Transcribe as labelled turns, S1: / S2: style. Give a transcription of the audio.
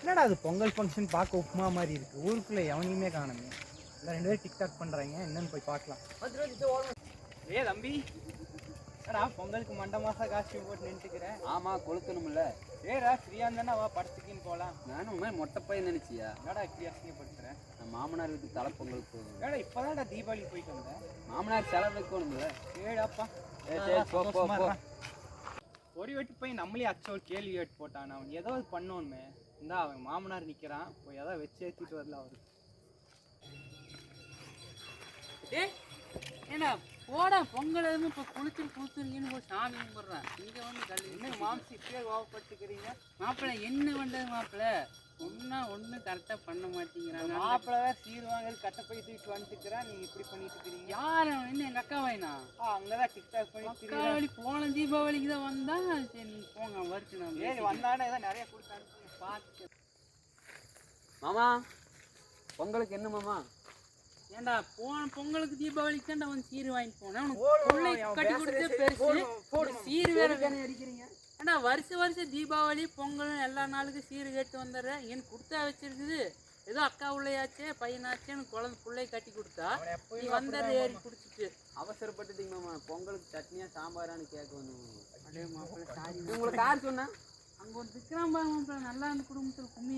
S1: என்னடா அது பொங்கல் ஃபங்க்ஷன் பார்க்க உப்புமா மாதிரி இருக்குது, ஊருக்குள்ளே எவனையுமே காணுமே. இல்லை 2 பேரும் டிக்டாக் பண்ணுறாங்க, என்னன்னு போய் பார்க்கலாம். ஏ தம்பி, என்னடா பொங்கலுக்கு மண்டை மாதம் காஸ்டியூம் போட்டு நின்றுக்கிறேன்.
S2: ஆமாம், கொளுத்தணும்ல.
S1: ஏடா ஃப்ரீயாக இருந்தானே வா படத்துக்குன்னு போகலாம்.
S2: நானும் உண்மை மொட்டை பையன் நினச்சியா?
S1: என்னடா இப்படி அசிங்கப்படுத்துறேன்.
S2: நான் மாமனார் வீட்டுக்கு தலை பொங்கலுக்கு போகணும்.
S1: ஏடா இப்போதான்டா தீபாவளி போயிட்டு வந்தேன்.
S2: மாமனார் செலவு வைக்கணும்ல.
S1: ஏடாப்பா
S2: போ.
S1: ஒரு வெட்டு போய் நம்மளே அச்ச ஒரு கேள்வி கேட்டு போட்டான். அவன் ஏதோ பண்ணோன்னு இந்தா அவன் மாமனார் நிற்கிறான், போய் ஏதாவது வச்சு ஏற்றிட்டு வரல அவருக்கு.
S3: ஏன்னா போட பொங்கல் எதுவும் இப்போ குளிச்சுருங்கன்னு ஒரு சாமி கும்பிட்றேன். இங்கே வந்து கல்வி
S1: என்ன மாம்சி இப்பயே கோவப்பட்டுக்கிறீங்க?
S3: மாப்பிள்ளை என்ன பண்ணுறது மாப்பிள்ளை? ஒன்றும் கரெக்டாக பண்ண மாட்டேங்கிறாங்க.
S1: மாப்பிள்ளை வேறு சீர் வாங்குறது கட்டை போய் தூக்கிட்டு வந்துட்டுக்கிறேன், நீங்கள் இப்படி பண்ணிட்டு இருக்கிறீங்க.
S3: யார் என்ன எங்கள் அக்கா வாயினா?
S1: அங்கதான் டிக்டாக் பண்ணி
S3: தீபாவளி போன தீபாவளிக்கு தான் வந்தால் சரி நீங்கள் போங்க வருக்கு. நான்
S1: ஏறி வந்தானே ஏதோ நிறைய கொடுத்தாங்க
S3: பார்த்து.
S2: மாமா பொங்கலுக்கு என்ன மாமா?
S3: ஏண்டா போன பொங்கலுக்கு தீபாவளிக்கு தான்டா வந்து சீர் வாங்கிட்டு போனேன். பிள்ளை கட்டி கொடுத்தே பெருசு, சீர் வேற
S2: அடிக்கிறீங்க.
S3: ஏண்டா வருஷம் தீபாவளி பொங்கல் எல்லா நாளுக்கும் சீர் கேட்டு வந்துடுறேன். எனக்கு கொடுத்தா வச்சிருக்குது. ஏதோ அக்கா உள்ளையாச்சே பையனாச்சேன்னு குழந்தை பிள்ளை கட்டி கொடுத்தா நீ வந்துடுற ஏறி குடிச்சிட்டு.
S2: அவசரப்பட்டுட்டீங்க மாமா. பொங்கலுக்கு சட்னியா சாம்பாரான்னு கேட்க வந்து.
S3: அப்படியே மாப்பிள்ளை சாரி.
S2: உங்களுக்கு யார் சொன்னா?
S3: அங்கே ஒரு விக்ராம் பாருங்க, நல்லா இருந்து குடும்பத்தில் கும்மி